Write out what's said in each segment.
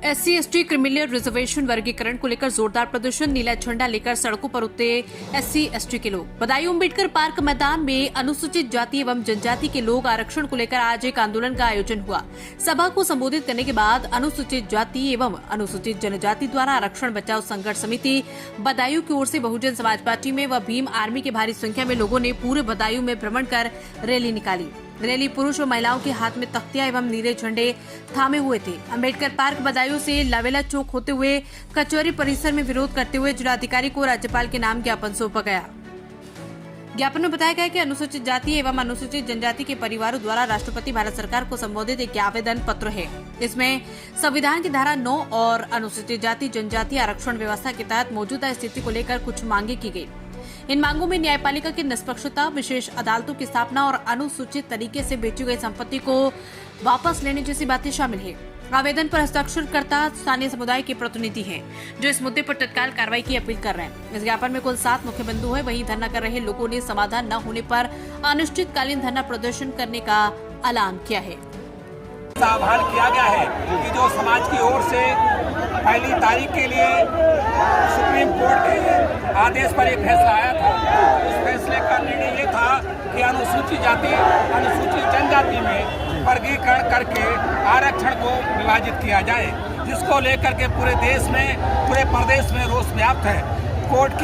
SC/ST criminal reservation वर्गीकरण को लेकर जोरदार प्रदर्शन, नीला झंडा लेकर सड़कों पर उतरे SC/ST के लोग। बदायूं अम्बेडकर पार्क मैदान में अनुसूचित जाति एवं जनजाति के लोग आरक्षण को लेकर आज एक आंदोलन का आयोजन हुआ। सभा को संबोधित करने के बाद अनुसूचित जाति एवं अनुसूचित जनजाति द्वारा आरक्षण बचाओ संघर्ष समिति बदायूं की ओर से बहुजन समाज पार्टी में व भीम आर्मी की भारी संख्या में लोगों ने पूरे बदायूं में भ्रमण कर रैली निकाली। रैली पुरुष और महिलाओं के हाथ में तख्तियां एवं नीले झंडे थामे हुए थे। अम्बेडकर पार्क बदायूं से लावेला चौक होते हुए कचहरी परिसर में विरोध करते हुए जिलाधिकारी को राज्यपाल के नाम ज्ञापन सौंपा गया। ज्ञापन में बताया गया कि अनुसूचित जाति एवं अनुसूचित जनजाति के परिवारों द्वारा राष्ट्रपति भारत सरकार को संबोधित एक आवेदन पत्र है। इसमें संविधान की धारा 9 और अनुसूचित जाति जनजाति आरक्षण व्यवस्था के तहत मौजूदा स्थिति को लेकर कुछ मांगे की गयी। इन मांगों में न्यायपालिका की निष्पक्षता, विशेष अदालतों की स्थापना और अनुसूचित तरीके से बेची गई संपत्ति को वापस लेने जैसी बातें शामिल है। आवेदन पर हस्ताक्षरकर्ता स्थानीय समुदाय के प्रतिनिधि हैं, जो इस मुद्दे पर तत्काल कार्रवाई की अपील कर रहे हैं। इस ज्ञापन में कुल 7 मुख्य बिंदु है। वहीं धरना कर रहे लोगों ने समाधान न होने पर अनिश्चितकालीन धरना प्रदर्शन करने का ऐलान किया है। आह्वान किया गया है कि जो समाज की ओर से पहली तारीख के लिए सुप्रीम कोर्ट के आदेश पर एक फैसला आया था, उस फैसले का निर्णय ये था कि अनुसूचित जाति अनुसूचित जनजाति में वर्गीकरण करके आरक्षण को विभाजित किया जाए, जिसको लेकर के पूरे देश में पूरे प्रदेश में रोष व्याप्त है। कोर्ट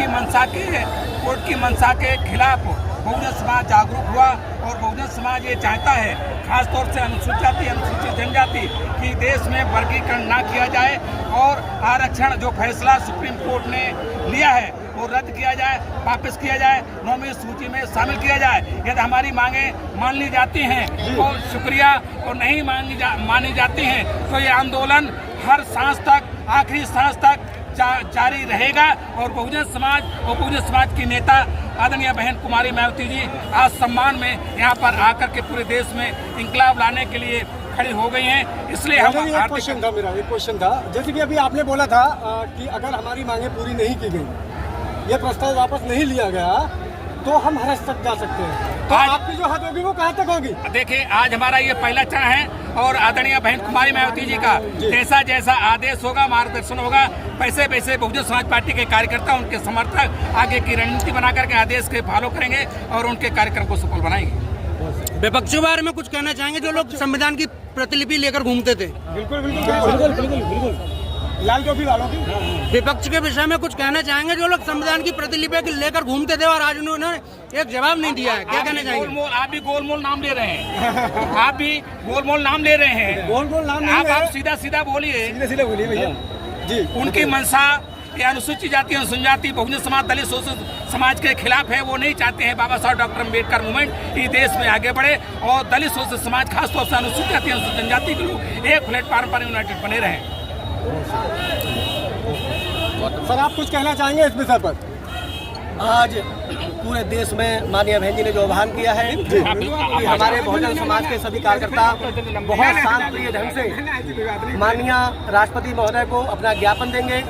की मंशा के खिलाफ बहुजन समाज जागरूक हुआ और बहुजन समाज ये चाहता है, खासतौर से अनुसूचित जाति अनुसूचित जनजाति की देश में वर्गीकरण ना किया जाए और आरक्षण जो फैसला सुप्रीम कोर्ट ने लिया है वो रद्द किया जाए, वापस किया जाए, 9वीं सूची में शामिल किया जाए। यदि हमारी मांगे मान ली जाती हैं और शुक्रिया और नहीं मानी जाती हैं तो ये आंदोलन हर सांस तक, आखिरी सांस तक जारी रहेगा। और बहुजन समाज की नेता आदरणीय बहन कुमारी मायावती जी आज सम्मान में यहाँ पर आकर के पूरे देश में इंकलाब लाने के लिए खड़ी हो गई हैं। इसलिए हम एक क्वेश्चन था जैसे कि अभी आपने बोला था कि अगर हमारी मांगे पूरी नहीं की गई, ये प्रस्ताव वापस नहीं लिया गया तो हम हरस तक जा सकते हैं, तो आपकी जो हद होगी वो कहाँ तक होगी? देखिए, आज हमारा ये पहला चरण है और आदरणीय बहन कुमारी मायावती जी का जैसा जैसा आदेश होगा, मार्गदर्शन होगा, वैसे वैसे बहुजन समाज पार्टी के कार्यकर्ता, उनके समर्थक आगे की रणनीति बना करके आदेश के फॉलो करेंगे और उनके कार्यक्रम को सफल बनाएंगे। विपक्षी बारे में कुछ कहना चाहेंगे, जो लोग संविधान की प्रतिलिपि लेकर घूमते थे? बिल्कुल लाल टोपी वालों की विपक्ष के विषय में कुछ कहना चाहेंगे, जो लोग संविधान की प्रतिलिपि लेकर घूमते थे और आज उन्होंने एक जवाब नहीं दिया है, क्या कहना चाहेंगे? आप भी गोलमोल नाम ले रहे हैं, आप भी गोलमोल नाम ले रहे हैं, गोलमोल नाम आप सीधा बोलिए, सीधे बोलिए भैया जी। उनकी मंशा या अनुसूचित जाति अनुसूचित जाति बहुजन समाज दलित शोषित समाज के खिलाफ है। वो नहीं चाहते हैं बाबा साहब डॉक्टर अम्बेडकर मूवमेंट इस देश में आगे बढ़े और दलित शोषित समाज खासतौर से अनुसूचित जाति अनुसूचित जनजाति के लोग एक प्लेटफॉर्म पर यूनाइटेड बने रहे। सर, आप कुछ कहना चाहेंगे इस विषय पर? आज पूरे देश में माननीय बहन जी ने जो आह्वान किया है कि हमारे बहुजन समाज के सभी कार्यकर्ता बहुत शांतिप्रिय ढंग से माननीय राष्ट्रपति महोदय को अपना ज्ञापन देंगे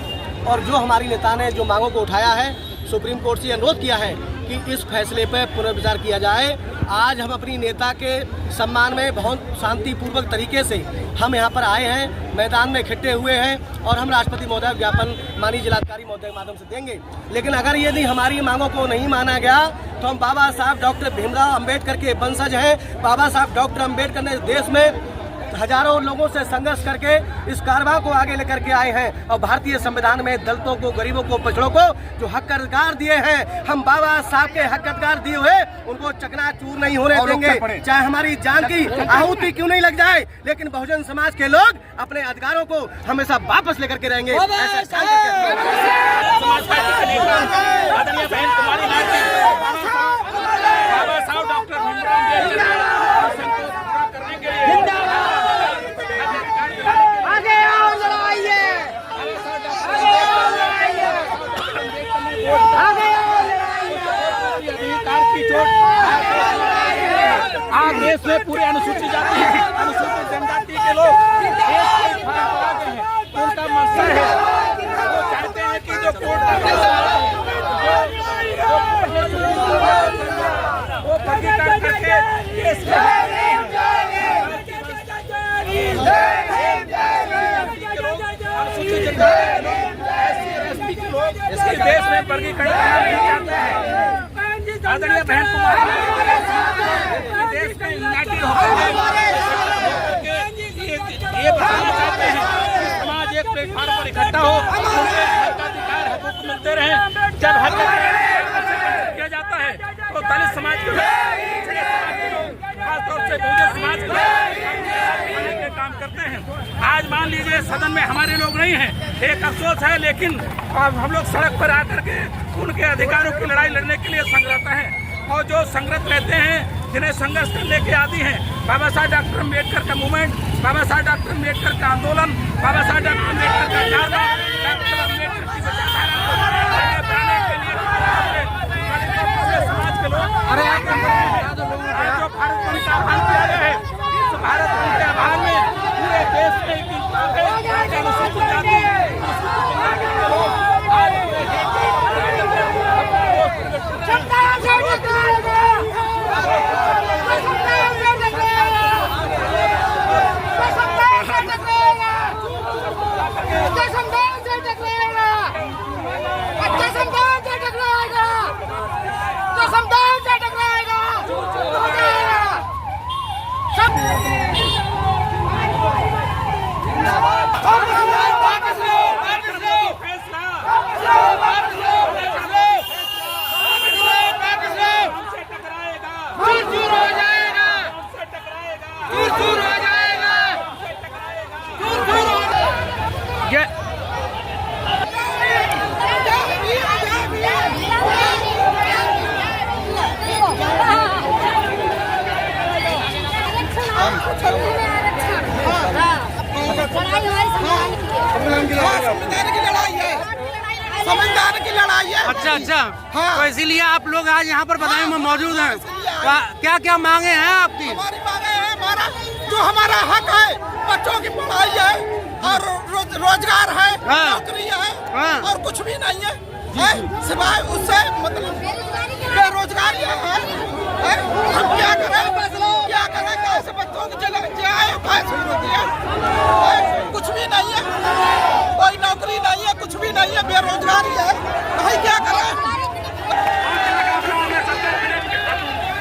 और जो हमारी नेता ने जो मांगों को उठाया है, सुप्रीम कोर्ट से अनुरोध किया है कि इस फैसले पर पुनर्विचार किया जाए। आज हम अपनी नेता के सम्मान में बहुत शांतिपूर्वक तरीके से हम यहाँ पर आए हैं, मैदान में इकट्ठे हुए हैं और हम राष्ट्रपति महोदय ज्ञापन माननीय जिलाधिकारी महोदय के माध्यम से देंगे। लेकिन अगर यदि हमारी मांगों को नहीं माना गया तो हम बाबा साहब डॉक्टर भीमराव अम्बेडकर के वंशज हैं। बाबा साहब डॉक्टर अम्बेडकर ने देश में हजारों लोगों से संघर्ष करके इस कारवां को आगे लेकर के आए हैं और भारतीय संविधान में दलितों को, गरीबों को, पिछड़ों को जो हक अधिकार दिए हैं, हम बाबा साहब के हक अधिकार दिए हुए उनको चकनाचूर नहीं होने देंगे, चाहे हमारी जान की आहुति क्यों नहीं लग जाए। लेकिन बहुजन समाज के लोग अपने अधिकारों को हमेशा वापस लेकर के रहेंगे। आज देश में पूरे अनुसूचित जाति अनुसूचित जनजाति के लोग उनका मसला है, वो चाहते हैं कि जो कोर्ट का फैसला वो वर्गीकरण करके देश में वर्गीकरण करना नहीं चाहते हैं। आदरणीय बहन कुमारी देश में यूनाइटेड होकर ये बताना चाहते हैं कि समाज एक प्लेटफॉर्म पर इकट्ठा हो, उनके हक अधिकार हकूक मिलते रहे। जब हक किया जाता है तो दलित समाज के खासतौर से बहुजन समाज के काम करते हैं। आज मान लीजिए सदन में हमारे लोग नहीं हैं, एक अफसोस है, लेकिन हम लोग सड़क पर आकर के उनके अधिकारों की लड़ाई लड़ने के लिए संग्रत हैं। और जो संग्रत रहते हैं, जिन्हें संघर्ष करने के आदी हैं, बाबा साहब डॉक्टर अम्बेडकर का मूवमेंट, बाबा साहब डॉक्टर अम्बेडकर का आंदोलन, बाबा साहब डॉक्टर अम्बेडकर का कारवा, डॉक्टर अम्बेडकर की विचारधारा को आगे बढ़ाने के लिए समाज के लोग जो भारत बंद का आह्वान किया गया है, इस भारत बंद के आह्वान में पूरे देश में एक इंसान है, अनुसूचित जाति, संविधान की लड़ाई है। अच्छा अच्छा, हाँ। तो इसीलिए आप लोग आज यहाँ पर बदायूं में मौजूद हैं। क्या क्या मांगे हैं आपकी? हमारी मांगे है, जो हमारा हक है, बच्चों की पढ़ाई है और रोजगार है, हाँ। नौकरी है, हाँ। और कुछ भी नहीं है, सिवाय उससे मतलब बेरोजगारी है। हम क्या करें कैसे बच्चों की कुछ भी नहीं है, कोई नौकरी नहीं है, कुछ भी नहीं है, बेरोजगारी है, भाई क्या करें।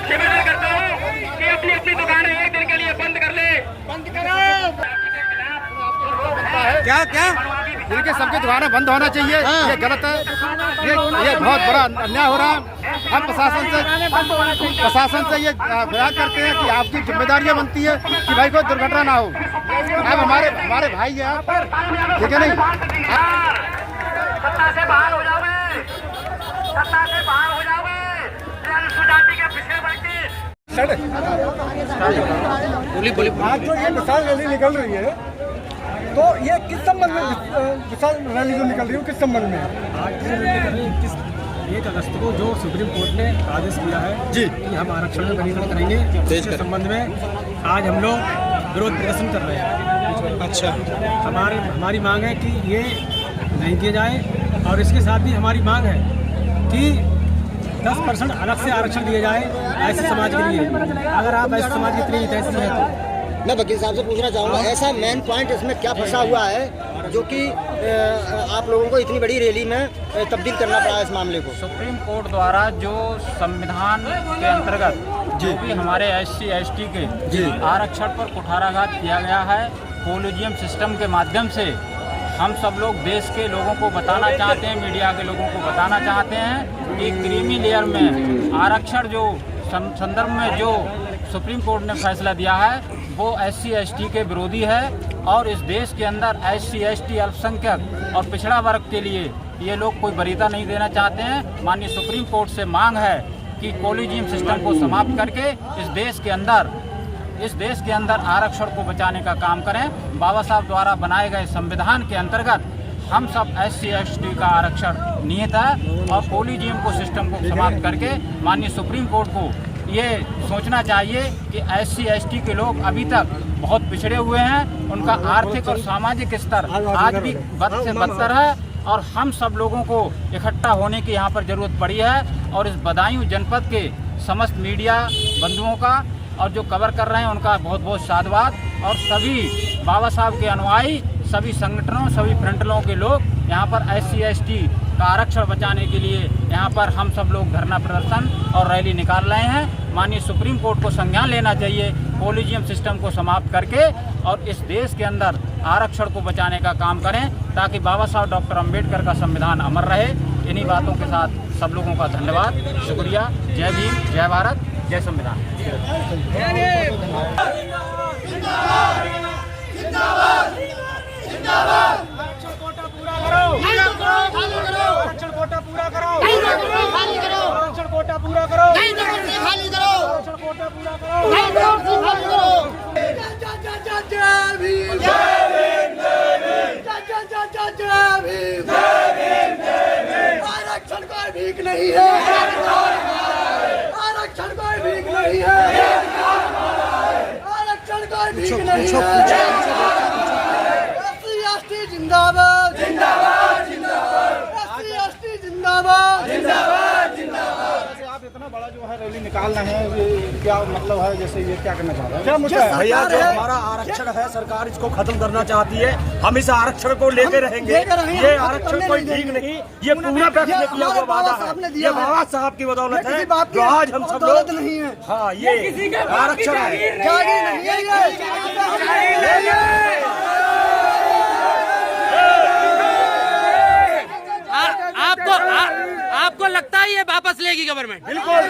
निवेदन करता हूँ कि अपनी अपनी दुकानें एक दिन के लिए बंद कर ले, बंद करो। क्या क्या इनके सबके दुकानें बंद होना चाहिए, ये गलत है, ये बहुत बड़ा अन्याय हो रहा है। हम प्रशासन से ये प्रयास करते हैं कि आपकी जिम्मेदारियां बनती है कि भाई कोई दुर्घटना ना हो। आप हमारे भाई हैं आप, ठीक है नहीं? सत्ता से बाहर हो जाओगे, सत्ता से बाहर हो जाओगे, अनुसूचित जाति के पिछड़े वर्ग की आज जो ये विशाल रैली निकल रही है, तो ये किस संबंध में विशाल रैली जो निकल रही है, किस संबंध में? आज 1 अगस्त को जो सुप्रीम कोर्ट ने आदेश दिया है जी कि हम आरक्षण में वर्गीकरण करेंगे, इसके संबंध में आज हम लोग विरोध प्रदर्शन कर रहे हैं। अच्छा, हमारी मांग है कि ये नहीं किया जाए, और इसके साथ भी हमारी मांग है कि 10% अलग से आरक्षण दिया जाए ऐसे समाज के लिए। अगर आप ऐसे समाज की इतनी तैसी है तो मैं वकील साहब से पूछना चाहूँगा, ऐसा मेन पॉइंट इसमें क्या फंसा हुआ है जो कि आप लोगों को इतनी बड़ी रैली में तब्दील करना पड़ा इस मामले को? सुप्रीम कोर्ट द्वारा जो संविधान के अंतर्गत जो भी हमारे SC ST के आरक्षण पर कुठाराघात किया गया है, कोलिजियम सिस्टम के माध्यम से हम सब लोग देश के लोगों को बताना चाहते हैं, मीडिया के लोगों को बताना चाहते हैं कि क्रीमी लेयर में आरक्षण जो संदर्भ में जो सुप्रीम कोर्ट ने फैसला दिया है वो SC ST के विरोधी है, और इस देश के अंदर SC ST अल्पसंख्यक और पिछड़ा वर्ग के लिए ये लोग कोई वरीयता नहीं देना चाहते हैं। माननीय सुप्रीम कोर्ट से मांग है कि कोलिजियम सिस्टम को समाप्त करके इस देश के अंदर आरक्षण को बचाने का काम करें। बाबा साहब द्वारा बनाए गए संविधान के अंतर्गत हम सब SC ST का आरक्षण निहित है, और कोलिजियम को सिस्टम को समाप्त करके माननीय सुप्रीम कोर्ट को ये सोचना चाहिए कि SC ST के लोग अभी तक बहुत पिछड़े हुए हैं, उनका आर्थिक और सामाजिक स्तर आज भी बद से बदतर है, और हम सब लोगों को इकट्ठा होने की यहाँ पर ज़रूरत पड़ी है। और इस बदायूं जनपद के समस्त मीडिया बंधुओं का और जो कवर कर रहे हैं उनका बहुत बहुत साधुवाद, और सभी बाबा साहब के अनुयायी, सभी संगठनों, सभी फ्रंटलों के लोग यहाँ पर SC ST का आरक्षण बचाने के लिए यहाँ पर हम सब लोग धरना प्रदर्शन और रैली निकाल रहे हैं। माननीय सुप्रीम कोर्ट को संज्ञान लेना चाहिए, कोलिजियम सिस्टम को समाप्त करके और इस देश के अंदर आरक्षण को बचाने का काम करें, ताकि बाबा साहब डॉक्टर अम्बेडकर का संविधान अमर रहे। इन्हीं बातों के साथ सब लोगों का धन्यवाद, शुक्रिया। जय भीम, जय भारत, जय संविधान। आरक्षण कोटा पूरा करो, आरक्षण कोटा पूरा करो, आरक्षण कोटा पूरा करो। आरक्षण कोई भीख नहीं है, आरक्षण कोई भीख नहीं है, आरक्षण कोई भीख नहीं है। SC/ST जिंदाबाद, जिंदाबाद, जिंदाबाद। SC/ST जिंदाबाद, जिंदाबाद, जिंदाबाद। आप इतना बड़ा जो है रैली निकाल रहे हैं, क्या मतलब है? जैसे ये क्या करना चाह रहे हैं? क्या मुद्दा है? भैया, जो हमारा आरक्षण है सरकार इसको खत्म करना चाहती है। हम इस आरक्षण को लेके रहेंगे। ये आरक्षण कोई ठीक नहीं, ये पूरा फैसले किया हुआ वादा है। ये बाबा साहब की बदौलत है जो आज हम सब लोग नहीं है। हाँ, ये आरक्षण है। आपको लगता है ये वापस लेगी गवर्नमेंट? बिल्कुल।